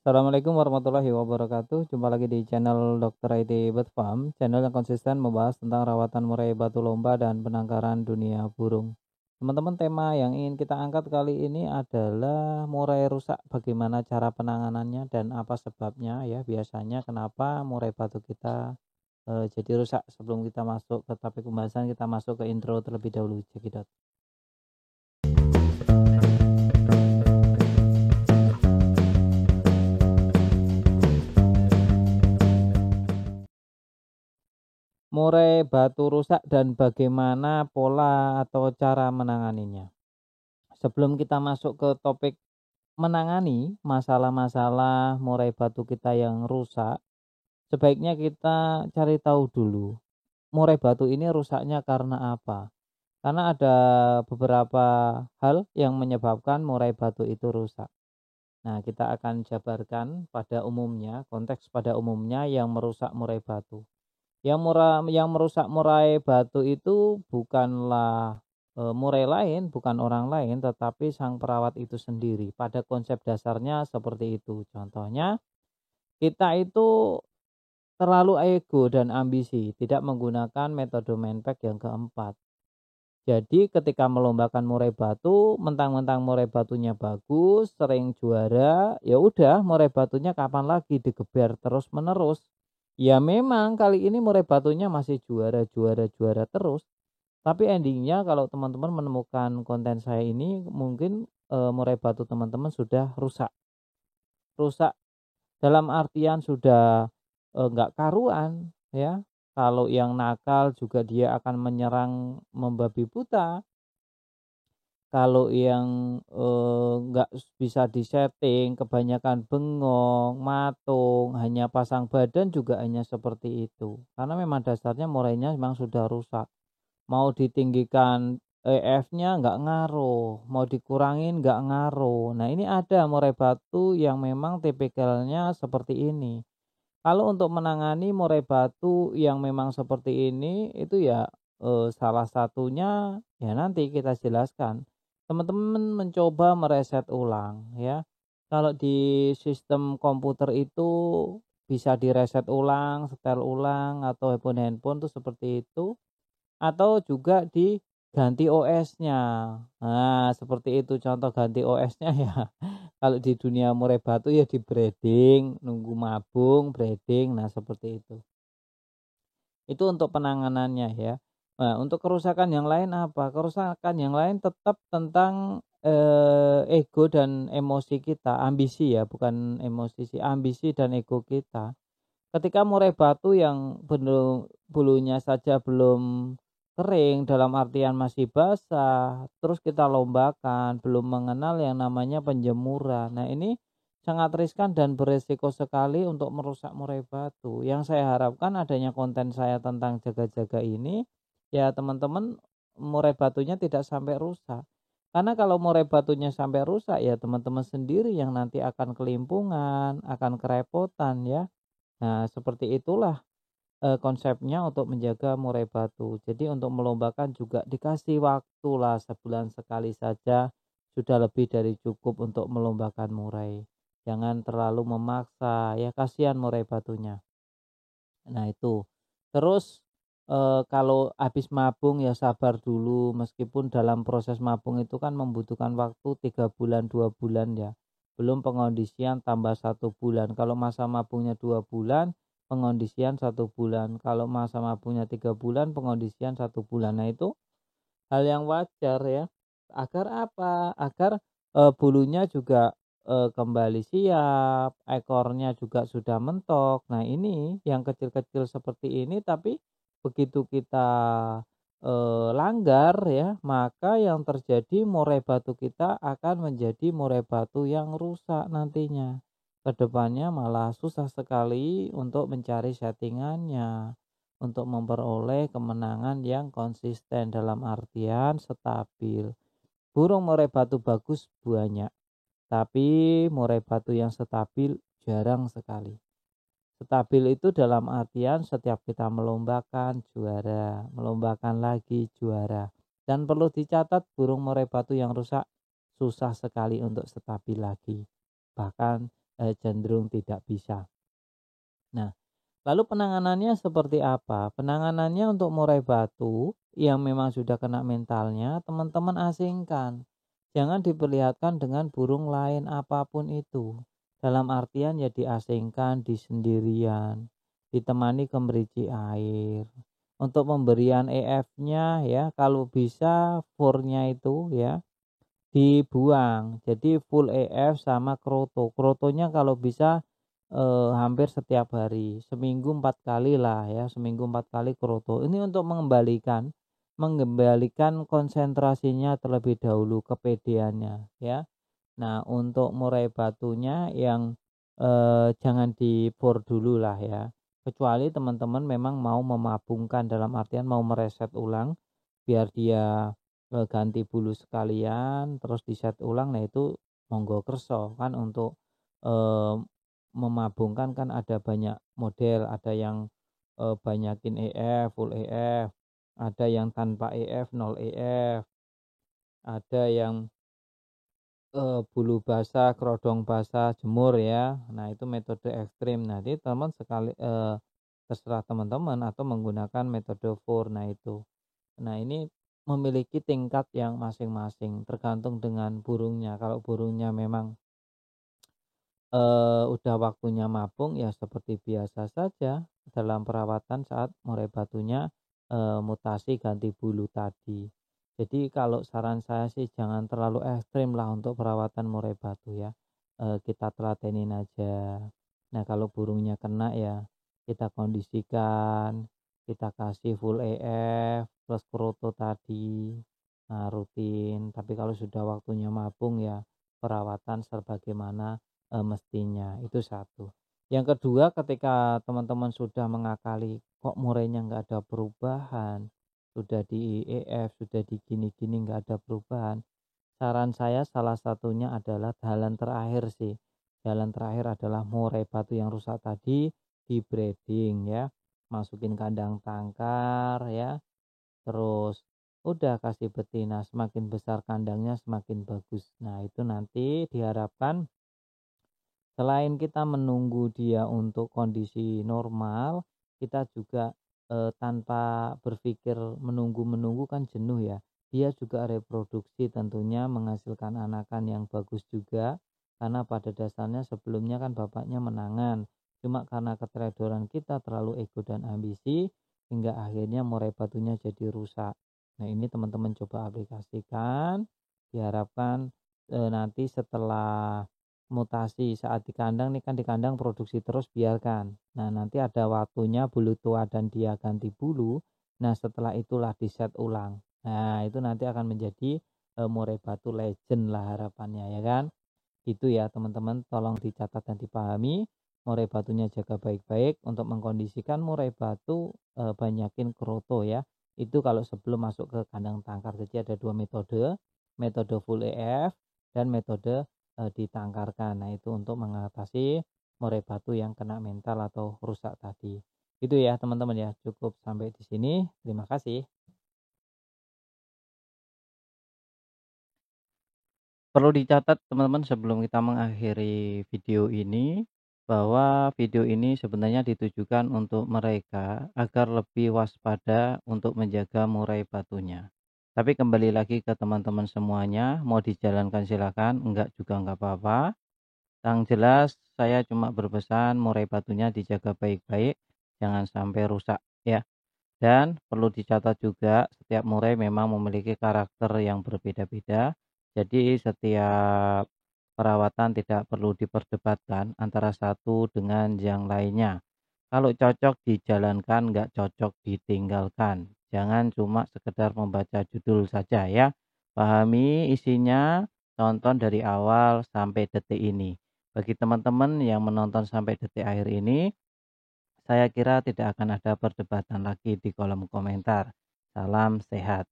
Assalamualaikum warahmatullahi wabarakatuh. Jumpa lagi di channel Dr. IT Bird Farm, channel yang konsisten membahas tentang rawatan murai batu lomba dan penangkaran dunia burung. Teman-teman, tema yang ingin kita angkat kali ini adalah murai rusak, bagaimana cara penanganannya dan apa sebabnya ya. Biasanya kenapa murai batu kita jadi rusak. Sebelum kita masuk ke topik pembahasan, kita masuk ke intro terlebih dahulu. Cekidot. Murai batu rusak dan bagaimana pola atau cara menanganinya. Sebelum kita masuk ke topik menangani masalah-masalah murai batu kita yang rusak, sebaiknya kita cari tahu dulu, murai batu ini rusaknya karena apa? Karena ada beberapa hal yang menyebabkan murai batu itu rusak. Nah, kita akan jabarkan pada umumnya, konteks pada umumnya yang merusak murai batu. Yang merusak murai batu itu bukanlah murai lain, bukan orang lain, tetapi sang perawat itu sendiri. Pada konsep dasarnya seperti itu. Contohnya, kita itu terlalu ego dan ambisi, tidak menggunakan metode Menpack yang keempat. Jadi ketika melombakan murai batu, mentang-mentang murai batunya bagus, sering juara, ya udah murai batunya kapan lagi digeber terus-menerus. Ya memang kali ini murai batunya masih juara, juara, juara terus. Tapi endingnya kalau teman-teman menemukan konten saya ini, mungkin murai batu teman-teman sudah rusak. Rusak dalam artian sudah nggak karuan ya. Kalau yang nakal juga dia akan menyerang membabi buta. Kalau yang nggak bisa disetting, kebanyakan bengong, matung, hanya pasang badan juga hanya seperti itu. Karena memang dasarnya murainya memang sudah rusak. Mau ditinggikan EF-nya nggak ngaruh, mau dikurangin nggak ngaruh. Nah, ini ada murai batu yang memang tipikalnya seperti ini. Kalau untuk menangani murai batu yang memang seperti ini, itu ya salah satunya ya nanti kita jelaskan. Teman-teman mencoba mereset ulang ya. Kalau di sistem komputer itu bisa direset ulang, setel ulang atau handphone tuh seperti itu, atau juga diganti OS-nya. Nah, seperti itu contoh ganti OS-nya ya. Kalau di dunia murai batu ya di-breeding, nunggu mabung, breeding, nah seperti itu. Itu untuk penanganannya ya. Nah, untuk kerusakan yang lain apa? Kerusakan yang lain tetap tentang ego dan emosi kita, ambisi ya, bukan emosi sih, ambisi dan ego kita. Ketika murai batu yang bulunya saja belum kering, dalam artian masih basah, terus kita lombakan, belum mengenal yang namanya penjemuran. Nah, ini sangat riskan dan beresiko sekali untuk merusak murai batu. Yang saya harapkan adanya konten saya tentang jaga-jaga ini, ya teman-teman, murai batunya tidak sampai rusak. Karena kalau murai batunya sampai rusak, ya teman-teman sendiri yang nanti akan kelimpungan, akan kerepotan ya. Nah, seperti itulah konsepnya untuk menjaga murai batu. Jadi untuk melombakan juga dikasih waktu lah, sebulan sekali saja sudah lebih dari cukup untuk melombakan murai. Jangan terlalu memaksa, ya kasihan murai batunya. Nah itu. Terus kalau habis mabung ya sabar dulu, meskipun dalam proses mabung itu kan membutuhkan waktu 3 bulan, 2 bulan ya. Belum pengondisian tambah 1 bulan. Kalau masa mabungnya 2 bulan, pengondisian 1 bulan. Kalau masa mabungnya 3 bulan, pengondisian 1 bulan. Nah itu hal yang wajar ya. Agar apa? Agar bulunya juga kembali siap, ekornya juga sudah mentok. Nah, ini yang kecil-kecil seperti ini, tapi begitu kita langgar ya, maka yang terjadi murai batu kita akan menjadi murai batu yang rusak nantinya. Kedepannya malah susah sekali untuk mencari settingannya, untuk memperoleh kemenangan yang konsisten dalam artian stabil. Burung murai batu bagus banyak, tapi murai batu yang stabil jarang sekali. Stabil itu dalam artian setiap kita melombakan juara, melombakan lagi juara. Dan perlu dicatat, burung murai batu yang rusak susah sekali untuk stabil lagi. Bahkan cenderung tidak bisa. Nah, lalu penanganannya seperti apa? Penanganannya untuk murai batu yang memang sudah kena mentalnya, teman-teman asingkan. Jangan diperlihatkan dengan burung lain apapun itu. Dalam artian ya diasingkan di sendirian, ditemani gemericik air. Untuk pemberian EF-nya ya kalau bisa furnya itu ya dibuang. Jadi full EF sama kroto. Krotonya kalau bisa hampir setiap hari, seminggu 4 kali lah ya, seminggu 4 kali kroto. Ini untuk mengembalikan konsentrasinya terlebih dahulu, kepedeannya ya. Nah, untuk murai batunya yang jangan di-bor dulu lah ya. Kecuali teman-teman memang mau memabungkan, dalam artian mau mereset ulang biar dia ganti bulu sekalian terus di-set ulang. Nah, itu monggo kerso kan untuk eee, memabungkan kan ada banyak model, ada yang banyakin EF, full EF, ada yang tanpa EF, 0 EF, ada yang bulu basah, kerodong basah, jemur ya. Nah, itu metode ekstrim. Nanti teman sekali terserah teman-teman atau menggunakan metode FUR. Nah, itu. Nah, ini memiliki tingkat yang masing-masing tergantung dengan burungnya. Kalau burungnya memang udah waktunya mabung ya seperti biasa saja dalam perawatan saat murai batunya mutasi ganti bulu tadi. Jadi kalau saran saya sih jangan terlalu ekstrim lah untuk perawatan murai batu ya, kita telatenin aja. Nah, kalau burungnya kena ya kita kondisikan, kita kasih full EF plus kroto tadi, nah rutin. Tapi kalau sudah waktunya mabung ya perawatan sebagaimana mestinya, itu satu. Yang kedua, ketika teman-teman sudah mengakali kok murainya nggak ada perubahan, sudah di EF, sudah di gini-gini nggak ada perubahan, saran saya salah satunya adalah jalan terakhir sih. Jalan terakhir adalah murai batu yang rusak tadi di breeding ya, masukin kandang tangkar ya, terus udah kasih betina, semakin besar kandangnya semakin bagus. Nah, itu nanti diharapkan selain kita menunggu dia untuk kondisi normal, kita juga tanpa berpikir menunggu-menunggu kan jenuh ya. Dia juga reproduksi tentunya menghasilkan anakan yang bagus juga, karena pada dasarnya sebelumnya kan bapaknya menangan. Cuma karena keteledoran kita terlalu ego dan ambisi, hingga akhirnya murai batunya jadi rusak. Nah, ini teman-teman coba aplikasikan, diharapkan nanti setelah mutasi saat di kandang nih kan di kandang produksi terus biarkan. Nah, nanti ada waktunya bulu tua dan dia ganti bulu. Nah, setelah itulah di set ulang. Nah, itu nanti akan menjadi murai batu legend lah harapannya ya kan. Itu ya teman-teman, tolong dicatat dan dipahami. Murai batunya jaga baik-baik. Untuk mengkondisikan murai batu banyakin kroto ya. Itu kalau sebelum masuk ke kandang tangkar. Jadi ada dua metode, metode full EF dan metode ditangkarkan. Nah, itu untuk mengatasi murai batu yang kena mental atau rusak tadi. Itu ya teman-teman ya, cukup sampai di sini. Terima kasih. Perlu dicatat teman-teman sebelum kita mengakhiri video ini, bahwa video ini sebenarnya ditujukan untuk mereka agar lebih waspada untuk menjaga murai batunya. Tapi kembali lagi ke teman-teman semuanya, mau dijalankan silakan, enggak juga enggak apa-apa. Yang jelas saya cuma berpesan murai batunya dijaga baik-baik, jangan sampai rusak ya. Dan perlu dicatat juga setiap murai memang memiliki karakter yang berbeda-beda. Jadi setiap perawatan tidak perlu diperdebatkan antara satu dengan yang lainnya. Kalau cocok dijalankan, nggak cocok ditinggalkan. Jangan cuma sekedar membaca judul saja ya. Pahami isinya, tonton dari awal sampai detik ini. Bagi teman-teman yang menonton sampai detik akhir ini, saya kira tidak akan ada perdebatan lagi di kolom komentar. Salam sehat.